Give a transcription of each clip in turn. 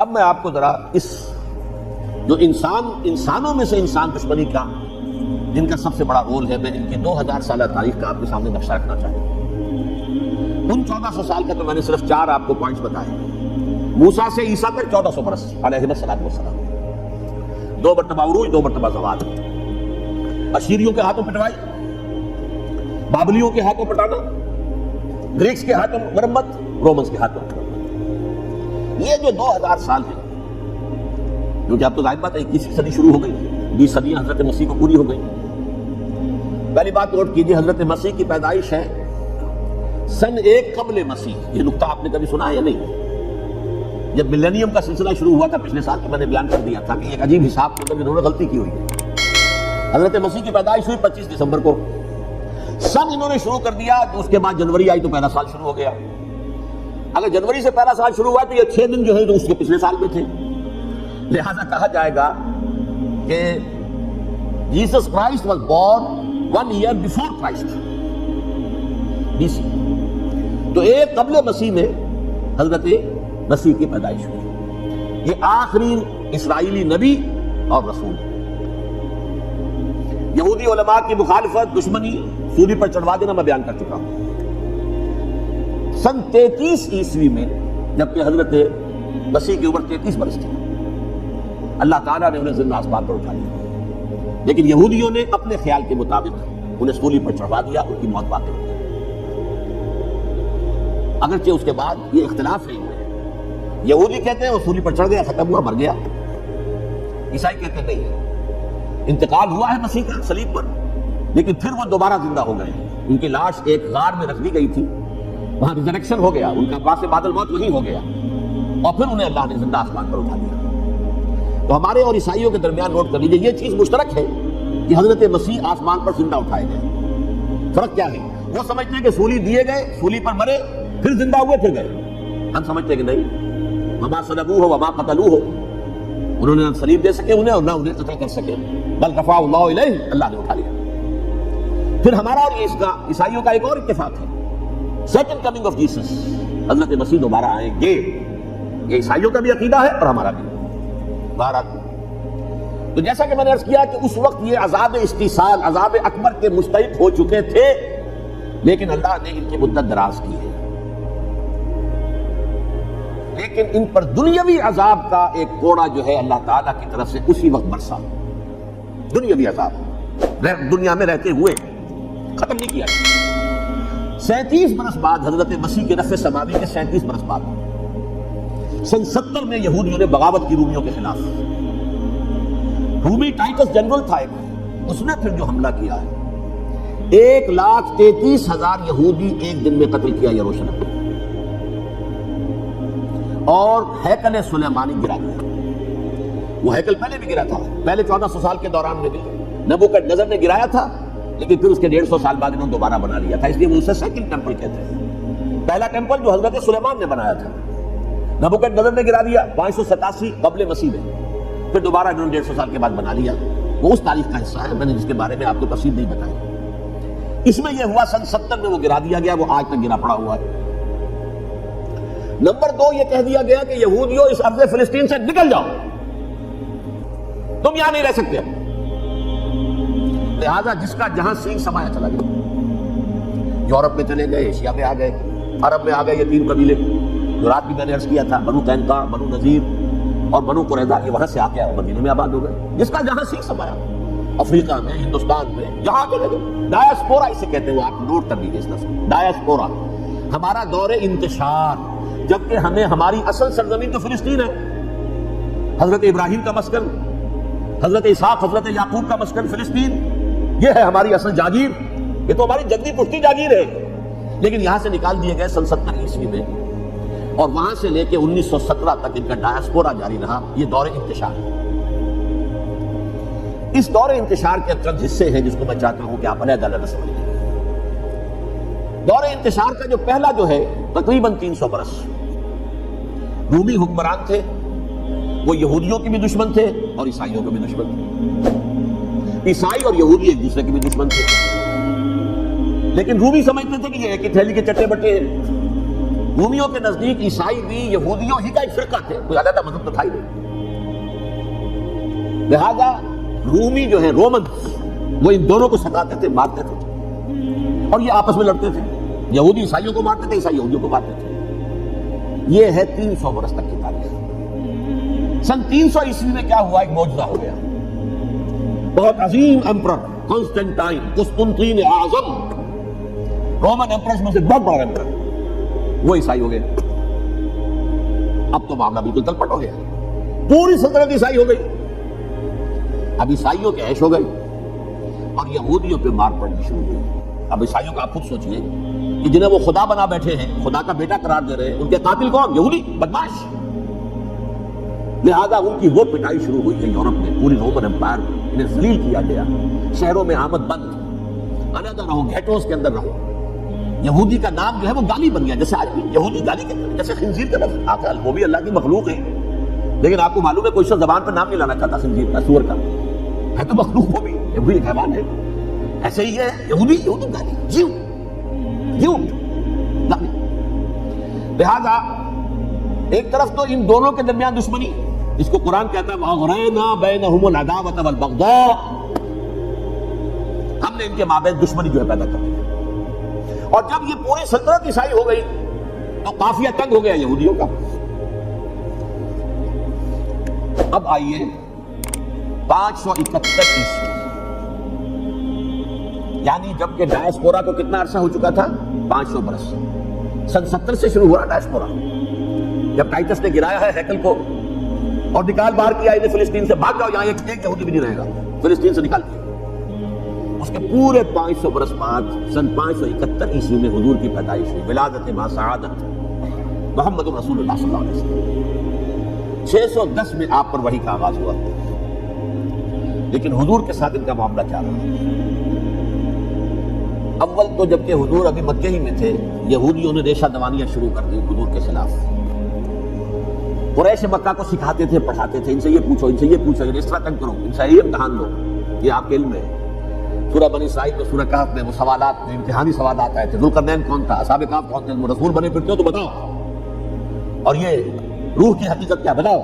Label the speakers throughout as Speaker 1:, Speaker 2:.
Speaker 1: اب میں آپ کو ذرا اس جو انسانوں میں سے انسان دشمنی کا جن کا سب سے بڑا رول ہے، میں ان کی 2000 سالہ تاریخ کا آپ کے سامنے نقشہ رکھنا چاہتا ہوں۔ ان 1400 سال کا تو میں نے صرف 4 آپ کو پوائنٹس بتائے۔ موسیٰ سے عیسیٰ تک 1400 برس علیہ السلام، 2 مرتبہ عروج، 2 مرتبہ زوال، اشیریوں کے ہاتھوں پٹوائی، بابلیوں کے ہاتھوں پٹانا، گریکس کے ہاتھوں مرمت، رومنز کے ہاتھوں مرمت۔ یہ جو 2000 سال ہیں، کیونکہ اب تو ظاہر بات ہے 21ویں صدی شروع ہو گئی، 20 صدیاں حضرت مسیح کو پوری ہو گئی۔ پہلی بات نوٹ کیجئے، حضرت مسیح کی پیدائش ہے سن 1 قبل مسیح۔ یہ نقطہ آپ نے کبھی سنا ہے یا نہیں؟ جب ملینیم کا سلسلہ شروع ہوا تھا پچھلے سال، تو میں نے بیان کر دیا تھا کہ ایک عجیب حساب کے اندر انہوں نے غلطی کی ہوئی ہے۔ حضرت مسیح کی پیدائش ہوئی 25 دسمبر کو، سن انہوں نے شروع کر دیا، تو اس کے بعد جنوری آئی تو پہلا سال شروع ہو گیا۔ اگر جنوری سے پہلا سال شروع ہوا تو یہ 6 دن جو ہے تو اس کے پچھلے سال میں تھے، لہذا کہا جائے گا کہ Jesus Christ was born 1 year before Christ BC۔ تو 1 قبل مسیح میں حضرت مسیح کی پیدائش ہوئی۔ یہ آخری اسرائیلی نبی اور رسول۔ یہودی علماء کی مخالفت، دشمنی، سولی پر چڑھوا دینا میں بیان کر چکا ہوں۔ سن 33 عیسوی میں، جبکہ حضرت مسیح کی عمر 33 برس تھی، اللہ تعالیٰ نے انہیں زندہ آسمان پر اٹھا لیا، لیکن یہودیوں نے اپنے خیال کے مطابق انہیں سولی پر چڑھوا دیا، ان کی موت واقع ہو گئی۔ اگرچہ اس کے بعد یہ اختلاف ہے، یہودی کہتے ہیں وہ سولی پر چڑھ گیا، ختم ہوا، مر گیا۔ عیسائی کہتے ہیں نہیں، انتقال ہوا ہے مسیح کا صلیب پر، لیکن پھر وہ دوبارہ زندہ ہو گئے۔ ان کی لاش ایک غار میں رکھ دی گئی تھی، وہاں ریزریکشن ہو گیا، ان کا پاس بادل موت وہی ہو گیا، اور پھر انہیں اللہ نے زندہ آسمان پر اٹھا دیا۔ تو ہمارے اور عیسائیوں کے درمیان نوٹ کر لیجیے، یہ چیز مشترک ہے کہ حضرت مسیح آسمان پر زندہ اٹھائے گئے۔ فرق کیا ہے؟ وہ سمجھتے ہیں کہ سولی دیے گئے، سولی پر مرے، پھر زندہ ہوئے، پھر گئے۔ ہم سمجھتے ہیں کہ نہیں، وما صلبوہ وما قتلوہ، انہوں نے نہ صلیب دے سکے انہیں اور نہ انہیں قتل کر سکے، بل رفعہ اللہ الیہ، اللہ نے اٹھا لیا۔ پھر ہمارا اور اس کا عیسائیوں کا ایک اور اتفاق ہے، سیکنڈ کمنگ آف جیسس، حضرت مسیح دوبارہ آئیں گے۔ یہ عیسائیوں کا بھی عقیدہ ہے اور ہمارا بھی۔ تو جیسا کہ میں نے عرض کیا کہ اس وقت یہ عذاب استیصال، عذاب اکبر کے مستحق ہو چکے تھے، لیکن اللہ نے ان کی مدت دراز کی ہے۔ لیکن ان پر دنیاوی عذاب کا ایک کوڑا جو ہے اللہ تعالیٰ کی طرف سے اسی وقت برسا، دنیاوی عذاب دنیا میں رہتے ہوئے ختم نہیں کیا۔ 37 برس بعد حضرت مسیح کے رفع سماوی کے 37 برس بعد سن 70 میں یہودیوں نے بغاوت کی رومیوں کے خلاف۔ رومی ٹائٹس جنرل تھا ایک، اس نے پھر جو حملہ کیا ہے، 1,33,000 یہودی ایک دن میں قتل کیا یروشلم میں، اور ہیکل سلیمانی گرا دیا۔ وہ ہیکل پہلے بھی گرا تھا، پہلے 1400 سال کے دوران میں بھی نبوکدنضر نے گرایا تھا، لیکن پھر اس کے 150 سال بعد انہوں نے دوبارہ بنا لیا تھا، اس لیے وہ اسے سیکنڈ ٹیمپل کہتے ہیں۔ پہلا ٹیمپل جو حضرت سلیمان نے بنایا تھا، نبوکدنضر نے گرا دیا 587 قبل مسیح میں، پھر دوبارہ انہوں نے 150 سال کے بعد بنا لیا۔ وہ اس تاریخ کا حصہ ہے، میں نے جس کے بارے میں آپ کو تفصیل نہیں بتائی۔ اس میں یہ ہوا سن 70 میں وہ گرا دیا گیا، وہ آج تک گرا پڑا ہوا ہے۔ نمبر 2، یہ کہہ دیا گیا کہ یہودیوں اس ارض فلسطین سے نکل جاؤ، تم یہاں نہیں رہ سکتے۔ لہذا جس کا جہاں سینگ سمایا چلا گیا، یورپ میں چلے گئے، ایشیا میں آ گئے، عرب میں آ گئے۔ یہ 3 قبیلے جو رات بھی میں نے عرض کیا تھا، بنو قینقاع، بنو نذیر اور بنو قریظہ، یہ وہاں سے آ کے مدینے میں آباد ہو گئے۔ جس کا جہاں سینگ سمایا، افریقہ میں، ہندوستان میں، جہاں چلے گئے۔ ڈایاسپورا اسے کہتے ہیں، وہ آپ نوٹ کر لیجیے اس لفظ کو، ڈایاسپورا، ہمارا دور انتشار، جبکہ ہمیں ہماری اصل سرزمین تو فلسطین ہے۔ حضرت ابراہیم کا مسکن، حضرت اسحاق، حضرت یعقوب کا مسکن فلسطین، یہ ہے ہماری اصل جاگیر، یہ تو ہماری جدی پشتی جاگیر ہے۔ لیکن یہاں سے نکال دیے گئے سن 70 عیسوی میں، اور وہاں سے لے کے 1917 تک ان کا ڈایاسپورا جاری رہا۔ یہ دور انتشار ہے۔ اس دور انتشار کے چند حصے ہیں جس کو میں چاہتا ہوں کہ آپ علیحدہ سمجھیں۔ دور انتشار کا جو پہلا جو ہے تقریباً 300 برس، رومی حکمران تھے، وہ یہودیوں کے بھی دشمن تھے اور عیسائیوں کے بھی دشمن تھے۔ عیسائی اور یہودی ایک دوسرے کے بھی دشمن تھے، لیکن رومی سمجھتے تھے کہ یہ ایک ہی تھیلی کے چٹے بٹے ہیں، رومیوں کے نزدیک عیسائی بھی یہودیوں ہی کا ایک فرقہ تھے، کوئی علیحدہ مذہب تو تھا ہی نہیں۔ لہذا رومی جو ہے رومن، وہ ان دونوں کو ستاتے تھے، مارتے تھے، اور یہ آپس میں لڑتے تھے۔ یہودی عیسائیوں کو مارتے تھے، عیسائی یہودیوں کو مارتے تھے۔ یہ ہے 300 برس تک کی تاریخ۔ سن 300 عیسوی میں کیا ہوا؟ ایک معجزہ ہو گیا۔ بہت عظیم امپرر کنسٹنٹائن، قسطنطین اعظم، رومن امپررز میں سے بہت بڑا امپرر، وہ عیسائی ہو گئے۔ اب تو معاملہ بالکل تلپٹ ہو گیا، پوری سلطنت عیسائی ہو گئی۔ اب عیسائیوں کے عیش ہو گئے اور یہودیوں پہ مار پڑنی شروع ہوئی۔ اب عیسائیوں کا آپ خود سوچئے کہ جنہیں وہ خدا بنا بیٹھے ہیں، خدا کا بیٹا قرار دے رہے ہیں، ان کے قاتل کون؟ یہودی بدماش۔ لہذا ان کی وہ پٹائی شروع ہوئی ہے یورپ میں، پوری رومن امپائر میں انہیں ذلیل کیا گیا، شہروں میں آمد بند، علیحدہ رہو، گھیٹوز کے اندر رہو۔ یہودی کا نام جو ہے وہ گالی بن گیا، جیسے آج بھی یہودی گالی کہتے ہیں، جیسے خنزیر کا لفظ آخر وہ بھی اللہ کی مخلوق ہے، لیکن آپ کو معلوم ہے کوئی شخص زبان پہ نام نہیں لانا چاہتا خنزیر کا، سور کا، ہے تو مخلوق، وہ بھی ایک حیوان ہے۔ ایسے ہی ہے یہودی گالی، جیو گالی۔ لہذا ایک طرف تو ان دونوں کے درمیان دشمنی، اس کو قرآن کہتا ہے وَأَغْرَيْنَا بَيْنَهُمُ الْعَدَاوَةَ وَالْبَغْضَاءَ، ہم نے ان کے مابین دشمنی جو ہے پیدا کر دی۔ اور جب یہ پوری سلطنت عیسائی ہو گئی تو قافیہ تنگ ہو گیا یہودیوں کا۔ اب آئیے 571 عیسوی، یعنی جب کہ ڈائسپورا کو کتنا عرصہ ہو چکا تھا؟ 500 برس۔ سن 70 سے شروع ہوا ڈائسپورا، جب ٹائٹس نے گرایا ہے ہیکل کو اور نکال باہر کیا انہیں فلسطین سے، بھاگ جاؤ یہاں ایک یہودی بھی نہیں رہے گا، فلسطین سے نکال دیا۔ اس کے پورے 500 برس بعد سن 571 عیسوی میں حضور کی پیدائش ہوئی، ولادت با سعادت محمد رسول اللہ صلی اللہ علیہ وسلم۔ 610 میں آپ پر وحی کا آغاز ہوا، لیکن حضور کے ساتھ ان کا معاملہ کیا رہا؟ اول تو جبکہ حضور ابھی مکے ہی میں تھے، یہودیوں نے ریشہ دوانیاں شروع کر دی حضور کے خلاف۔ قریش مکہ کو سکھاتے تھے، پڑھاتے تھے، ان سے یہ پوچھو، ان سے یہ پوچھو، اس طرح تنگ کرو، ان سے یہ امتحان دو، یہ آپ کے علم میں ہے۔ سورہ بنی اسرائیل میں، سورہ کہف میں وہ سوالات، امتحانی سوالات آئے تھے، ذوالقرنین کون تھا، اصحاب کہف کون تھے، رسول بنے پھرتے ہو تو بتاؤ، اور یہ روح کی حقیقت کیا بتاؤ۔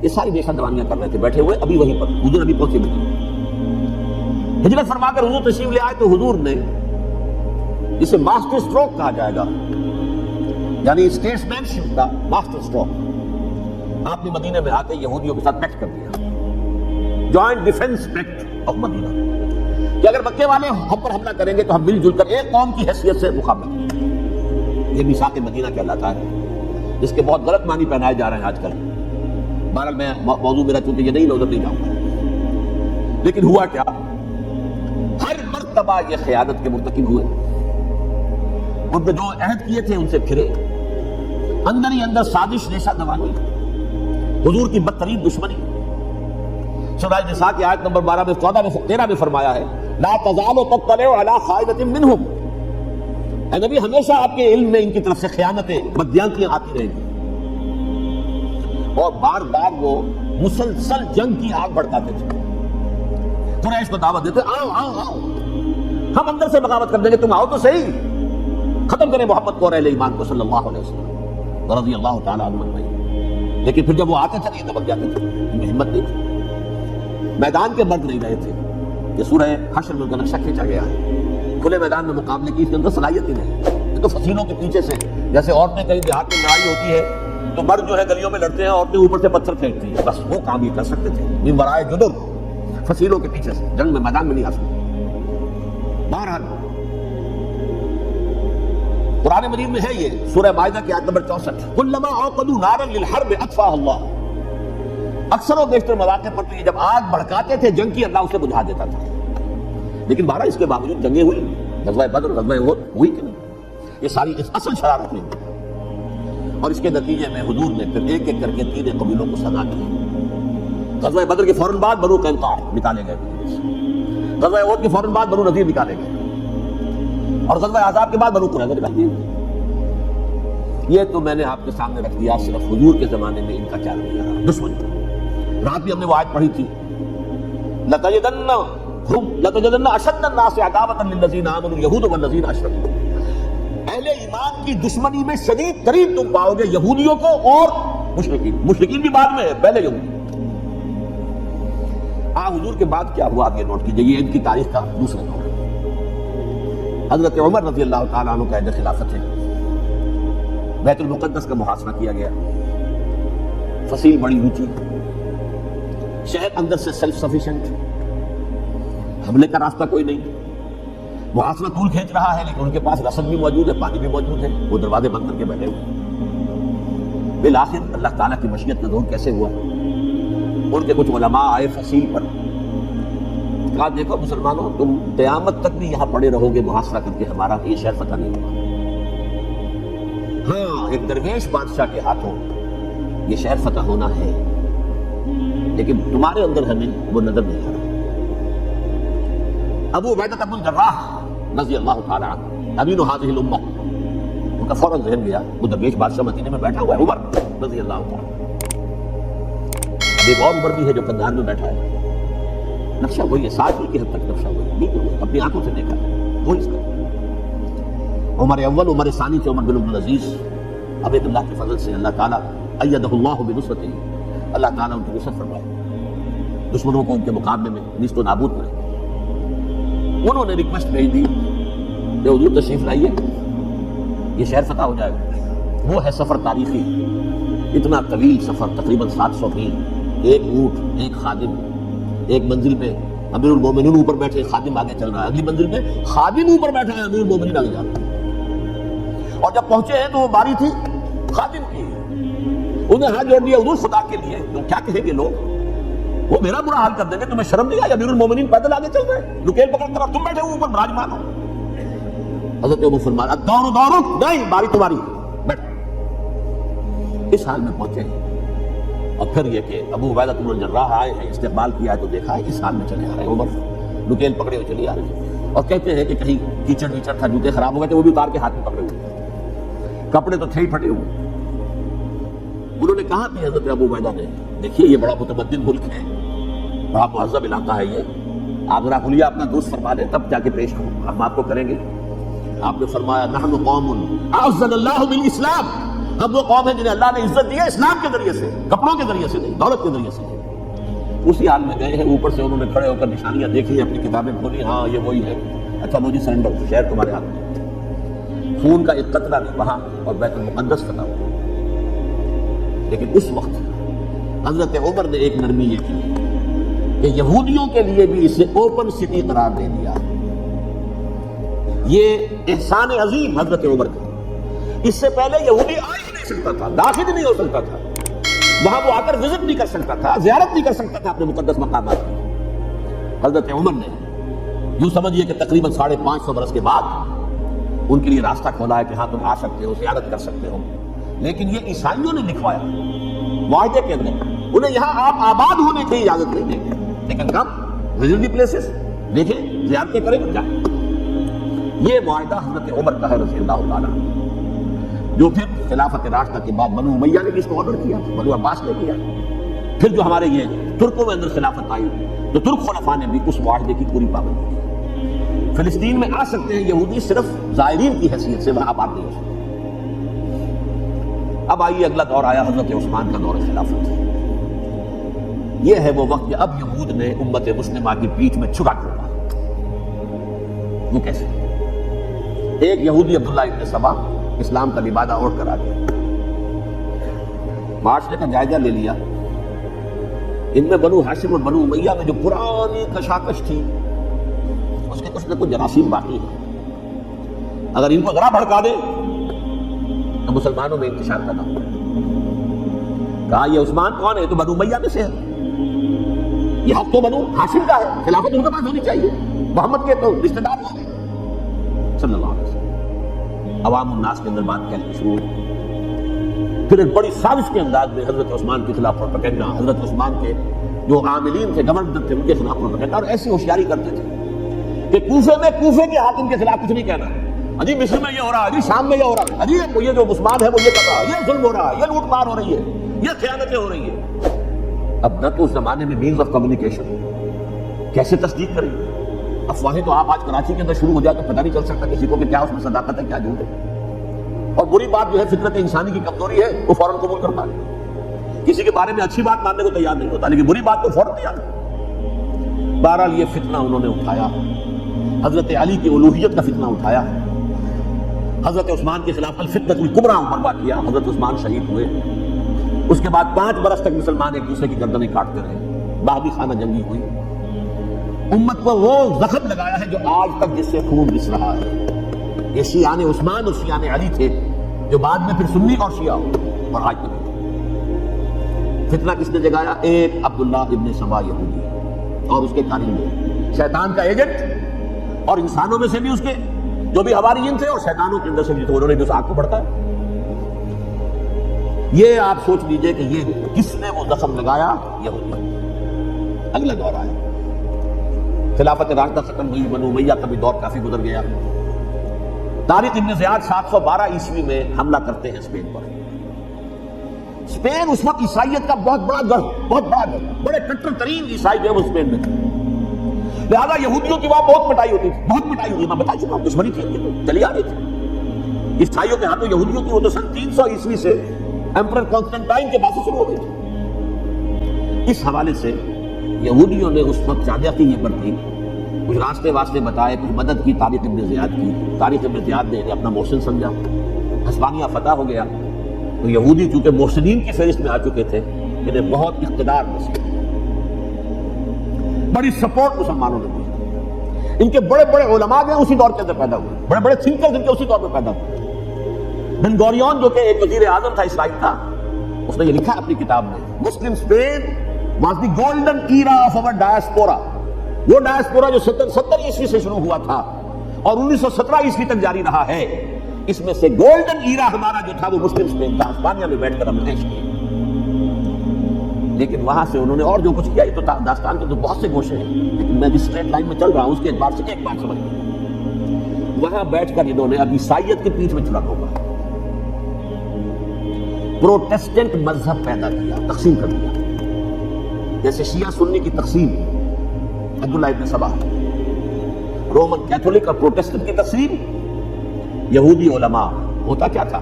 Speaker 1: یہ ساری ریشہ دوانیاں کر رہے تھے بیٹھے ہوئے، ابھی وہیں پر حضور ابھی پہنچے بھی نہیں۔ ہجرت فرما کر حضور تشریف لے آئے تو حضور نے جسے ماسٹر سٹروک کہا جائے گا، یعنی اسٹیٹسمین شپ کا ماسٹر سٹروک، آپ نے مدینے میں آتے یہودیوں کے ساتھ پیکٹ کر دیا، جوائنٹ ڈیفنس پیکٹ آف مدینہ، کہ اگر مکے والے ہم پر حملہ کریں گے تو ہم مل جل کر ایک قوم کی حیثیت سے مقابلہ کریں گے۔ یہ میثاق مدینہ کہلاتا ہے، جس کے بہت غلط معنی پہنائے جا رہے ہیں آج کل۔ بہرحال میں موضوع میرا چونکہ یہ نہیں، ادھر نہیں جاؤں گا، لیکن ہوا کیا؟ ہر مرتبہ یہ خیانت کے مرتکب ہوئے، ان پہ جو عہد کیے تھے ان سے پھرے، اندر ہی اندر سازش، ریشہ دوانی، حضور کی بدترین دشمنی۔ سورہ نساء کی آیت نمبر 12 میں 14 میں 13 میں فرمایا ہے لا تزال تطلع علی خائنۃ منہم، اے نبی ہمیشہ آپ کے علم میں ان کی طرف سے خیانتیں، بدیانتیاں آتی رہیں گی، اور بار بار وہ مسلسل جنگ کی آگ بھڑکاتے تھے، قریش کو دعوت دیتے آؤ آؤ آؤ، ہم اندر سے بغاوت کر دیں گے، تم آؤ تو صحیح، ختم کریں محمد کو اور اہل ایمان کو صلی اللہ علیہ وسلم رضی اللہ تعالیٰ عنہ اجمعین۔ لیکن پھر جب وہ آتے تھے یہ دبک جاتے تھے، ان میں ہمت نہیں تھی، میدان کے مرد نہیں رہے تھے۔ یہ سورہ حشر میں ان کا نقشہ کھینچا گیا ہے، کھلے میدان میں مقابلے کی اس کے اندر صلاحیت ہی نہیں، یہ تو فصیلوں کے پیچھے سے، جیسے عورتیں کہیں دیہات میں لڑائی ہوتی ہے تو مرد جو ہے گلیوں میں لڑتے ہیں، عورتیں اوپر سے پتھر پھینکتی ہیں، بس وہ کام یہ کر سکتے تھے، من ورائے جدر، فصیلوں کے پیچھے سے، جنگ میں میدان میں نہیں آ سکتے۔ بہرحال قرآن مجید میں ہے یہ سورہ مائدہ کی آیت نمبر 64، کلما اوقدوا نارا للحرب اطفاها اللہ، اکثر و بیشتر مواقع پر تو یہ جب آگ بھڑکاتے تھے جنگ کی، اللہ اسے بجھا دیتا تھا، لیکن بہرحال اس کے باوجود جنگیں ہوئی، غزوہ بدر، غزوہ احد ہوئی کہ نہیں، یہ ساری اس اصل شرارت نہیں ہوئی، اور اس کے نتیجے میں حضور نے پھر ایک ایک کر کے 3 قبیلوں کو سزا دی۔ غزوہ بدر کے فوراً بعد بنو قینقاع نکالے گئے، غزوہ احد کے فوراً بعد بنو نذیر نکالے گئے، اور غزوہ احزاب کے بعد بنو قریظہ نکال دیے۔ یہ تو میں نے آپ کے سامنے رکھ دیا صرف حضور کے زمانے میں ان کا کیا رویہ رہا، دشمنی۔ رات بھی ہم نے وہ آیت پڑھی تھی لَتَجِدَنَّ أَشَدَّ النَّاسِ عَدَاوَةً لِلَّذِينَ آمَنُوا الْيَهُودُ وَالَّذِينَ أَشْرَكُوا، اہل ایمان کی دشمنی میں شدید ترین تم پاؤ گے یہودیوں کو اور مشرکین بھی بعد میں ہے، پہلے یہودی۔ حضور کے بعد کیا ہوا آپ یہ نوٹ کیجئے، یہ ان کی تاریخ کا دوسرا دور ہے۔ حضرت عمر رضی اللہ تعالیٰ عنہ کا عہد خلافت ہے، بیت المقدس کا محاصرہ کیا گیا، فصیل بڑی اونچی، شہر اندر سے سیلف سفیشینٹ، حملے کا راستہ کوئی نہیں، محاصرہ طول کھینچ رہا ہے لیکن ان کے پاس رسد بھی موجود ہے، پانی بھی موجود ہے، وہ دروازے بند کر کے بیٹھے ہوئے۔ بالآخر اللہ تعالیٰ کی مشیت کا ظہور کیسے ہوا؟ ان کے کچھ علماء آئے فصیل پر، کہا دیکھو مسلمانوں، تم قیامت تک بھی یہاں پڑے رہو گے محاصرہ کر کے، ہمارا یہ شہر فتح نہیں ہوا۔ ہاں، ایک درویش بادشاہ کے ہاتھوں یہ شہر فتح ہونا ہے، لیکن تمہارے اندر ہمیں وہ نظر نہیں آ رہا۔ ابو عبیدہ بن الجراح رضی اللہ تعالی عنہ، امین هذه الامہ، ان کا فوراً ذہن گیا وہ درویش بادشاہ مدینے میں بیٹھا ہوا ہے، عمر رضی اللہ تعالی۔ ایک اور عمر بھی ہے جو قندھار میں بیٹھا ہے، نقشہ وہی ہے، ساتھ ہی کی حد تک نقشہ وہی ہے، اپنی آنکھوں سے دیکھا وہی اس کا۔ عمر اول، عمر ثانی تھے عمر بن عبد العزیز۔ اب ایک اللہ کے فضل سے اللہ تعالیٰ ایدہ اللہ بنصرتہ، اللہ تعالیٰ ان کی نصرت فرمائے، دشمنوں کو ان کے مقابلے میں نیست و نابود کرے۔ انہوں نے ریکویسٹ بھیج دی کہ حضور تشریف لائیے، یہ شہر فتح ہو جائے گا۔ وہ ہے سفر تاریخی، اتنا طویل سفر، تقریباً 700 میل، ایک اونٹ، ایک خادم، ایک منزل پہ امیر المومنین اوپر بیٹھے، خادم آگے چل رہا ہے، اگلی منزل پہ خادم اوپر بیٹھا ہے، امیر المومنین آگے جا رہا ہے۔ اور جب پہنچے ہیں تو وہ باری تھی خادم کی، انہیں ہاتھ جوڑ دیا حضور خدا کے لیے، تم کیا کہیں گے لوگ، وہ میرا برا حال کر دیں گے، تمہیں شرم نہیں آئی؟ امیر المومنین پیدل آگے چل رہے ہیں، نکیل پکڑ کر، تم بیٹھے اوپر براجمان ہو۔ حضرت ابو فرمایا دور دورک، نہیں باری تمہاری، بیٹھو۔ اس حال میں پہنچے ہیں، اور پھر یہ کہ ابو عبیدہ بن الجراح آئے ہیں، استقبال کیا ہے تو دیکھا ہے اس حال میں چلے آ رہے ہیں، عمر نکیل پکڑے ہوئے چلی آ رہی ہے، اور کہتے ہیں کہ کہیں کیچڑ ویچڑ تھا، جوتے خراب ہو گئے تھے، وہ بھی اتار کے ہاتھ میں پکڑے ہوئے، کپڑے تو تھے ہی پھٹے ہوئے۔ انہوں نے کہا کہ حضرت ابو عبیدہ نے، دیکھیے یہ بڑا متمدن ملک ہے، بڑا مہذب علاقہ ہے یہ، آپ ذرا کھلیے اپنا دوست فرما لیں تب جا کے پیش کروں، ہم آپ کو کریں گے۔ آپ نے فرمایا نحن قوم اعزنا اللہ بالاسلام، ہم وہ قوم ہیں جنہیں اللہ نے عزت دی ہے اسلام کے ذریعے سے، کپڑوں کے ذریعے سے نہیں، دولت کے ذریعے سے۔ اسی حال میں گئے ہیں، اوپر سے انہوں نے کھڑے ہو کر نشانیاں دیکھی، اپنی کتابیں کھولی، ہاں یہ وہی ہے، اچھا مجھے سرنڈر، شہر تمہارے ہاتھ میں، خون کا ایک قطرہ نہیں وہاں، اور بیت المقدس فتح ہوا۔ لیکن اس وقت حضرت عمر نے ایک نرمی یہ کی کہ یہودیوں کے لیے بھی اسے اوپن سٹی قرار دے دیا۔ یہ احسان عظیم حضرت عمر کا، اس سے پہلے یہودی آ ہی نہیں سکتا تھا، داخل نہیں ہو سکتا تھا، وہاں وہ آ کر وزٹ نہیں کر سکتا تھا، زیارت نہیں کر سکتا تھا اپنے مقدس مقامات کی۔ حضرت عمر نے یوں سمجھیے کہ تقریباً 550 برس کے بعد ان کے لیے راستہ کھولا ہے کہ ہاں تم آ سکتے ہو، زیارت کر سکتے ہو۔ لیکن یہ عیسائیوں نے لکھوایا معاہدے کے اندر، انہیں یہاں آپ آباد ہونے کی اجازت نہیں دیں گے، لیکن کم وزٹ دی پلیسز، دیکھیں زیارتیں کریں گے جائیں۔ یہ معاہدہ حضرت عمر کا ہے رضی اللہ تعالیٰ، جو پھر خلافت راشدہ کے بعد بنو امیہ نے بھی اس کو آرڈر کیا، بنو عباس نے کیا، پھر جو ہمارے یہ ترکوں میں اندر خلافت آئی تو ترک خلفاء نے بھی اس معاہدے کی پوری پابندی کی۔ فلسطین میں آ سکتے ہیں یہودی صرف زائرین کی حیثیت سے، وہاں آباد نہیں ہو سکتے۔ اب آئیے اگلا دور آیا حضرت عثمان کا دور خلافت، یہ ہے وہ وقت کہ اب یہود نے امت مسلمہ کی پیٹھ میں چھکا کھولا۔ وہ کیسے؟ ایک یہودی عبداللہ ابن سبا اسلام کا لبادہ اوڑھ کر آ گیا، معاشرے کا جائزہ لے لیا، ان میں بنو ہاشم اور بنو امیہ میں جو پرانی کشاکش تھی اس کے کچھ نہ کچھ جراثیم باقی ہیں، اگر ان کو ذرا بھڑکا دے تو مسلمانوں میں انتشار کرنا ہوگا۔ کہا یہ عثمان کون ہے؟ تو بنو امیہ میں سے ہے، یہ حق تو بنو ہاشم کا ہے، خلافت ان کے پاس ہونی چاہیے، محمد کے تو رشتہ دار ہو گئے صلی اللہ علیہ وسلم۔ عوام الناس کے اندر بات کہنا شروع ہوئی، پھر ایک بڑی سازش کے انداز میں حضرت عثمان کے خلاف پروپیگنڈا، حضرت عثمان کے جو عاملین تھے، گورنر تھے، ان کے خلاف پروپیگنڈا، اور ایسی ہوشیاری کرتے تھے کہ کوفے کے حاکم کے خلاف کچھ نہیں کہنا، اجی مصر میں یہ ہو رہا ہے، اجی شام میں یہ ہو رہا ہے، اجی یہ جو عثمان ہے وہ یہ کر رہا ہے، یہ ظلم ہو رہا ہے، یہ لوٹ مار ہو رہی ہے، یہ خیانتیں ہو رہی ہیں۔ اب نہ تو اس زمانے میں مینز آف کمیونیکیشن، کیسے تصدیق کریں؟ افواہیں تو آپ آج کراچی کے اندر شروع ہو جائے تو پتہ نہیں چل سکتا کسی کو کہ کیا اس میں صداقت ہے کیا جھوٹ ہے. اور بری بات جو ہے فطرت انسانی کی کمزوری ہے وہ فوراً قبول کرتا ہے. کسی کے بارے میں اچھی بات ماننے کو تیار نہیں ہوتا لیکن بری بات تو فوراً تیار ہے. بہرحال یہ فتنہ انہوں نے اٹھایا, حضرت علی کی الوہیت کا فتنہ اٹھایا, حضرت عثمان کے خلاف الفتنۃ الکبریٰ برپا کیا, حضرت عثمان شہید ہوئے. اس کے بعد 5 برس تک مسلمان ایک دوسرے کی گردنیں کاٹتے رہے, باغی خانہ جنگی ہوئی. امت کو وہ زخم لگایا ہے جو آج تک جس سے خون رس رہا ہے. یہ شیعان عثمان اور شیعان علی تھے جو بعد میں پھر سنی اور شیعہ ہوئے, اور آج تک فتنہ کس نے جگایا؟ ایک عبداللہ ابن سبا یہودی اور اس کے کارندے, شیطان کا ایجنٹ, اور انسانوں میں سے بھی اس کے جو بھی حواریین تھے اور شیطانوں کے اندر سے بھی تو انہوں نے جو آگ کو بڑھتا ہے. یہ آپ سوچ لیجئے کہ یہ کس نے وہ زخم لگایا؟ یہودی. اگلا دور آیا, خلافت راشدہ ختم ہوئی, بنو امیہ کا بھی دور کافی گزر گیا. طارق ابن زیاد 712 عیسوی میں حملہ کرتے ہیں اسپین پر. اسپین اس وقت عیسائیت کا بہت بڑا گڑھ, بڑے کٹر ترین عیسائی جو ہے وہ اسپین میں تھے. لہذا یہودیوں کی وہاں بہت مٹائی ہوتی تھی, میں بتا چکا ہوں, دشمنی تھی چلی آ رہی تھی. عیسائیوں کے ہاتھوں یہودیوں کی وہ تو سن 300 عیسوی سے ایمپرر کانسٹنٹائن کے بعد سے شروع ہو گئی تھی. اس حوالے سے یہودیوں نے اس وقت چادر کی یہ برتی, کچھ راستے واسطے بتائے, کچھ مدد کی طارق ابن زیاد کی. طارق ابن زیاد نے اپنا محسن سمجھا, ہسپانیہ فتح ہو گیا. تو یہودی چونکہ محسنین کی فہرست میں آ چکے تھے, انہیں بہت اقتدار ملی, بڑی سپورٹ مسلمانوں نے دی. ان کے بڑے بڑے علماء جو اسی دور کے اندر پیدا ہوئے, بڑے بڑے تھنکرز ان کے اسی دور میں پیدا ہوئے. بن گوریون جو کہ ایک وزیر اعظم تھا اسرائیل کا, اس نے یہ لکھا اپنی کتاب میں, مسلم Spain was the golden era of our diaspora. وہ ڈائسپورا جو 70 عیسوی سے شروع ہوا تھا اور 1917 عیسوی تک جاری رہا ہے, اس میں سے گولڈن ایرا ہمارا جو تھا وہ مسلم اسپین تھا. ہسپانیہ میں بیٹھ کر ہم نے عیش کیا. لیکن وہاں سے انہوں نے اور جو کچھ کیا, یہ تو داستان کے تو بہت سے گوشے ہیں, لیکن میں جس اسٹریٹ لائن میں چل رہا ہوں اس کے اعتبار سے ایک بات سمجھ لیں. وہاں بیٹھ کر انہوں نے اب عیسائیت کی پیٹھ میں چھڑا ہوگا, پروٹیسٹنٹ مذہب پیدا کیا, تقسیم کر دیا. جیسے شیعہ سنی کی تقسیم, عبداللہ ابن سبا, رومن کیتھولک اور پروٹیسٹنٹ کی تقسیم, یہودی علماء. ہوتا کیا تھا,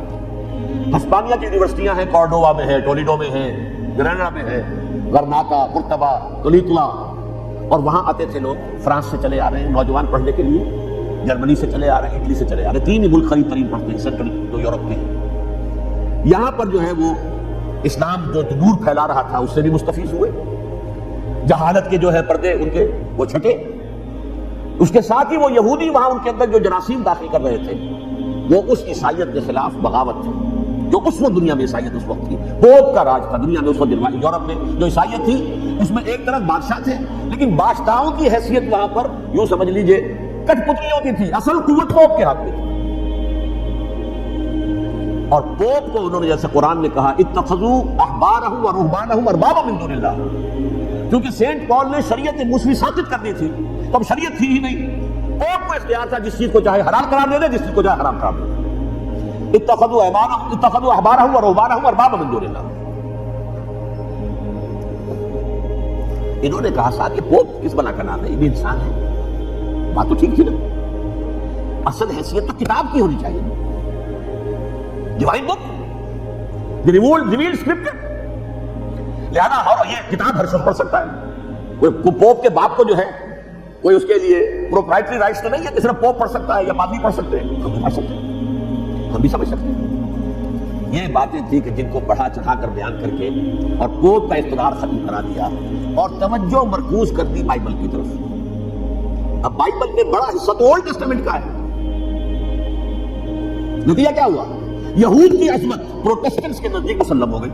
Speaker 1: ہسپانیہ کی یونیورسٹیاں ہیں, کارڈووا میں ہے, ٹولیڈو میں ہے, گریناڈا میں ہے, غرناطہ, قرطبہ, تولیتلا, اور وہاں آتے تھے لوگ. فرانس سے چلے آ رہے ہیں نوجوان پڑھنے کے لیے, جرمنی سے چلے آ رہے ہیں, اٹلی سے چلے آ رہے ہیں. 3 ہی ملک قریب ترین پڑھتے ہیں سینٹرل جو یورپ میں. یہاں پر جو ہے وہ اسلام جو نور پھیلا رہا تھا اس سے بھی مستفیض ہوئے. جہالت کے جو ہے پردے ان کے وہ چھٹے. اس کے ساتھ ہی وہ یہودی وہاں ان کے اندر جو جراثیم داخل کر رہے تھے وہ اس عیسائیت کے خلاف بغاوت تھی جو اس وقت دنیا میں عیسائیت اس وقت تھی. پوپ کا راج تھا دنیا میں اس وقت. یورپ میں جو عیسائیت تھی اس میں ایک طرف بادشاہ تھے, لیکن بادشاہوں کی حیثیت وہاں پر یوں سمجھ لیجئے کٹ پتلیوں کی تھی. اصل قوت پوپ کے ہاتھ میں تھی. اور پوپ کو انہوں نے جیسے قرآن نے کہا اتخذوا احبارهم ورهبانهم اربابا من دون اللہ, کیونکہ سینٹ پال نے شریعت موسوی ثابت کرنی تھی تو اب شریعت تھی ہی نہیں. پوپ کو اختیار تھا جس چیز کو چاہے حلال قرار دے دے, جس چیز کو چاہے حرام قرار دے دے. اتخذوا احبارهم ورهبانهم اربابا من دون اللہ. انہوں نے کہا صاحب یہ پوپ کس بنا کا نام ہے, یہ بھی انسان ہے. بات تو ٹھیک تھی نا, اصل حیثیت تو کتاب کی ہونی چاہیے, ڈیوائن بک, ریویلڈ اسکرپچر. لہذا اور یہ کتاب ہر شخص پڑھ سکتا ہے. کوئی پوپ کے باپ کو جو ہے کوئی اس کے لیے پروپرائٹری رائٹس تو نہیں ہے کہ صرف پوپ پڑھ سکتا ہے یا پادری پڑھ سکتے ہیں. ہم بھی پڑھ سکتے ہیں, ہم بھی سمجھ سکتے ہیں. یہ باتیں تھی کہ جن کو بڑھا چڑھا کر بیان کر کے اور پوپ کا اقتدار ختم کرا دیا اور توجہ مرکوز کر دی بائبل کی طرف. اب بائبل میں بڑا حصہ تو اولڈ ٹیسٹمنٹ کا ہے. نتیجہ کیا ہوا, یہود کی عظمت پروٹیسٹنٹس کے نزدیک مسلم ہو گئی.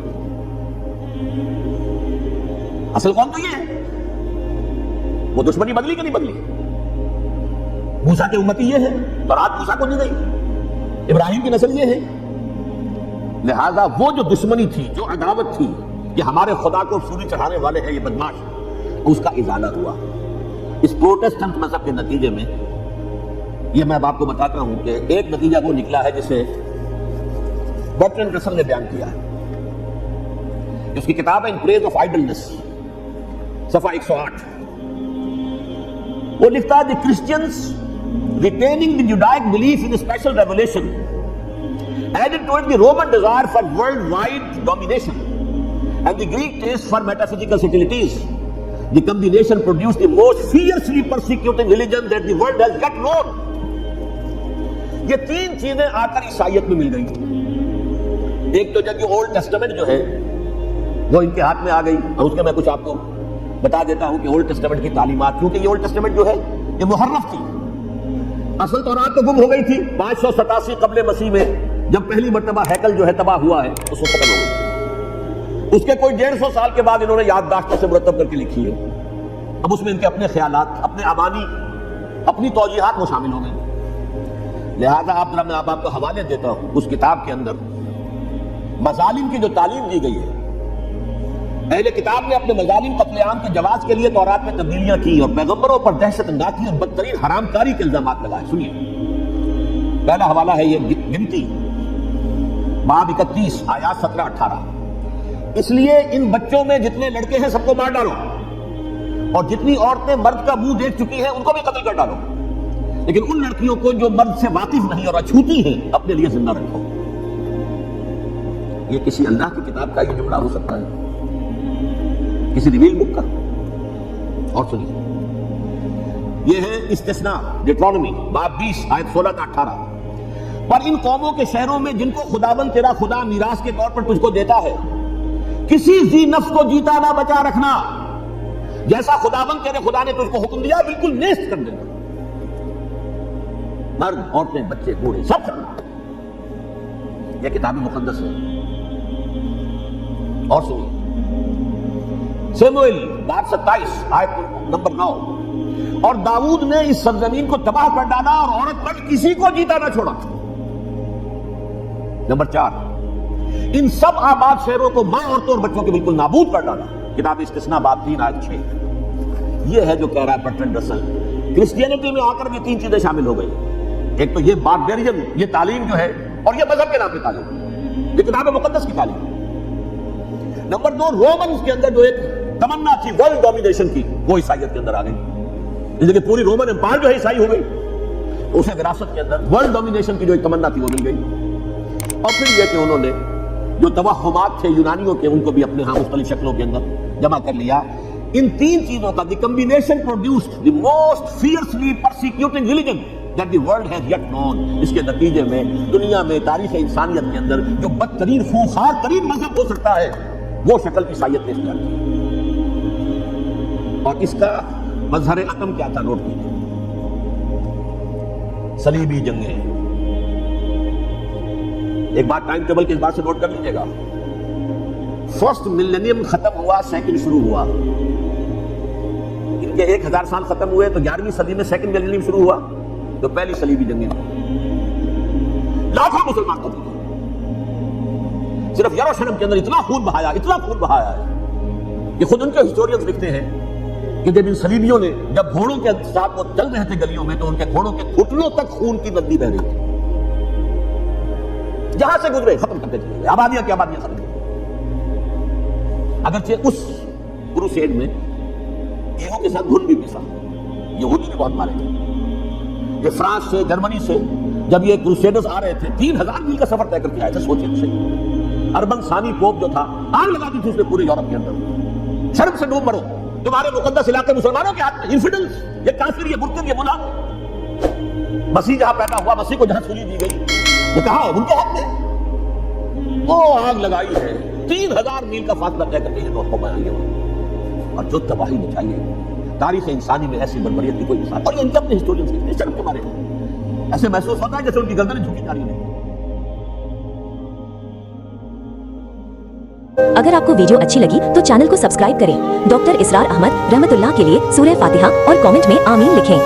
Speaker 1: اصل قوم تو یہ ہے, وہ دشمنی بدلی کہ نہیں بدلی. موسیٰ کے امتی یہ ہے, تورات موسیٰ کو دی گئی, ابراہیم کی نسل یہ ہے. لہذا وہ جو دشمنی تھی, جو عداوت تھی کہ ہمارے خدا کو سوری چڑھانے والے ہیں یہ بدماش, اس کا ازالہ ہوا اس پروٹیسٹنٹ مذہب کے نتیجے میں. یہ میں اب آپ کو بتاتا ہوں کہ ایک نتیجہ وہ نکلا ہے جسے برٹرینڈ رسل نے بیان کیا ہے. اس کی کتاب ہے ان پریز آف آئیڈلنس, صفحہ 108. وہ لکھتا ہے the Christians retaining the Judaic belief in a special revelation added to it the Roman desire for worldwide domination and the Greek taste for metaphysical subtleties. The combination produced the most fiercely persecuting religion that the world has yet known. یہ تین چیزیں آ کر عیسائیت میں مل گئی. ایک تو جب یہ اولڈ ٹیسٹمنٹ جو ہے وہ ان کے ہاتھ میں آ گئی, اور اس کے میں کچھ آپ کو بتا دیتا ہوں کہ اولڈ ٹیسٹمنٹ کی تعلیمات, کیونکہ یہ اولڈ ٹیسٹمنٹ جو ہے یہ محرف تھی. اصل تورات تو گم ہو گئی تھی 587 قبل مسیح میں, جب پہلی مرتبہ ہیکل جو ہے تباہ ہوا ہے اس وقت ختم ہو گئی. اس کے کوئی 150 سال کے بعد انہوں نے یادداشتوں سے مرتب کر کے لکھی ہے. اب اس میں ان کے اپنے خیالات, اپنے امانی, اپنی توجیحات وہ شامل ہو گئی. لہذا میں آپ کو حوالے دیتا ہوں اس کتاب کے اندر مظالم کی جو تعلیم دی گئی ہے. اہل کتاب نے اپنے مظالم قتل عام کے جواز کے لیے تورات میں تبدیلیاں کی اور پیغمبروں پر دہشت اندازی اور بدترین حرام کاری کے الزامات لگائے. سنیے, پہلا حوالہ ہے یہ گنتی باب 31 آیات 17-18. اس لیے ان بچوں میں جتنے لڑکے ہیں سب کو مار ڈالو, اور جتنی عورتیں مرد کا منہ دیکھ چکی ہیں ان کو بھی قتل کر ڈالو, لیکن ان لڑکیوں کو جو مرد سے واقف نہیں اور اچھوتی ہیں اپنے لیے زندہ رکھو. یہ کسی اللہ کی کتاب کا یہ جملہ ہو سکتا ہے, کسی ریویل بک کا؟ اور سنیے, یہ ہے استثناء ڈیٹرانومی باب 20 آیت 16-18. پر ان قوموں کے شہروں میں جن کو خداوند تیرا خدا میراث کے طور پر تجھ کو دیتا ہے, کسی ذی نفس کو جیتا نہ بچا رکھنا, جیسا خداوند تیرے خدا نے تجھ کو حکم دیا بالکل نیست کر دینا. مرد, عورتیں, بچے, بوڑھے سب کرنا. یہ کتاب مقدس ہے. اور سنیے, سیموئیل باب 27 آیت نمبر 9. اور داؤد نے اس سرزمین کو تباہ کر ڈالا اور عورت پر کسی کو جیتا نہ چھوڑا. نمبر 4, ان سب آباد شہروں کو ماں, عورتوں اور بچوں کے بالکل نابود کر ڈالا. کتاب استثناء باب 3 آیت 6. یہ ہے جو کہہ رہا ہے برٹرینڈ رسل. کرسچینٹی میں آ کر یہ تین چیزیں شامل ہو گئی. ایک تو یہ باربیرین, یہ تعلیم جو ہے, اور یہ مذہب کے نام پہ تعلیم, یہ کتاب مقدس کی تعلیم. نمبر 2, رومنز کے اندر جو ایک تمنا تھی ورلڈ ڈومینیشن کی, وہ عیسائیت کے اندر آ گئی. جیسے کہ پوری رومن امپائر جو ہے عیسائی ہو گئی, اسے وراثت کے اندر ورلڈ ڈومینیشن کی جو ایک تمنا تھی وہ مل گئی. اور پھر یہ کہ انہوں نے جو توہمات تھے یونانیوں کے, ان کو بھی اپنے ہاں مختلف شکلوں کے اندر جمع کر لیا. ان تین چیزوں کا the combination produced the most fiercely persecuting religion that the world has yet known. اس کے نتیجے میں دنیا میں تاریخ انسانیت کے اندر جو بدترین خونخوار ترین مذہب ہو سکتا ہے وہ شکل عیسائیت نے اختیار کی. اور اس کا مظہر عدم کیا تھا؟ نوٹ کیجیے, صلیبی جنگیں. ایک بات ٹائم ٹیبل کے اعتبار سے نوٹ کر لیجیے گا. فرسٹ ملینیم ختم ہوا, سیکنڈ شروع ہوا. ان کے 1000 سال ختم ہوئے تو 11ویں صدی میں سیکنڈ ملینیم شروع ہوا, تو پہلی صلیبی جنگیں لاکھوں مسلمان قتل ہوئے. صرف یروشلم کے اندر اتنا خون بہایا ہے کہ خود ان کے ہسٹورینز لکھتے ہیں کہ جب ان صلیبیوں نے, جب گھوڑوں کے ساتھ وہ چل رہے تھے گلیوں میں, تو ان کے گھوڑوں کے گھٹنوں تک خون کی ندی بہ رہی تھی. جہاں سے گزرے ختم کرتے چلے, آبادیاں کی آبادیاں ختم. اگرچہ اس کروسیڈ میں یہودیوں کے ساتھ گھن بھی پسا, یہودی بھی بہت مارے تھے. یہ فرانس سے, جرمنی سے جب یہ کروسیڈرز آ رہے تھے 3000 میل کا سفر طے کر کے آئے تھے. سوچیں سے اربن ثانی پوپ جو تھا, آگ لگا دی تھی اس نے پورے یورپ کے اندر. شرم سے ڈوب مرو, تمہارے مقدس علاقے مسلمانوں کے ہاتھ میں. انفیڈلز, یہ کافر, یہ مرتد, یہ ملا. مسیح جہاں پیدا ہوا, مسیح کو جہاں سولی دی گئی, وہ کہاں ہے؟ ان کے ہاتھ میں. وہ آگ لگائی ہے, 3000 میل کا فاصلہ طے کر کے یہ قوم آئی ہے, اور جو تباہی مچائی ہے. تاریخ انسانی میں ایسی بربریت کی کوئی مثال. اور یہ ان کے اپنے ہسٹورینز لکھتے ہیں. شرم کے بارے میں ایسے محسوس ہوتا ہے جیسے ان کی گردنیں جھکی جا رہی ہیں.
Speaker 2: اگر آپ کو ویڈیو اچھی لگی تو چینل کو سبسکرائب کریں. ڈاکٹر اسرار احمد رحمت اللہ کے لیے سورہ فاتحہ اور کامنٹ میں آمین لکھیں.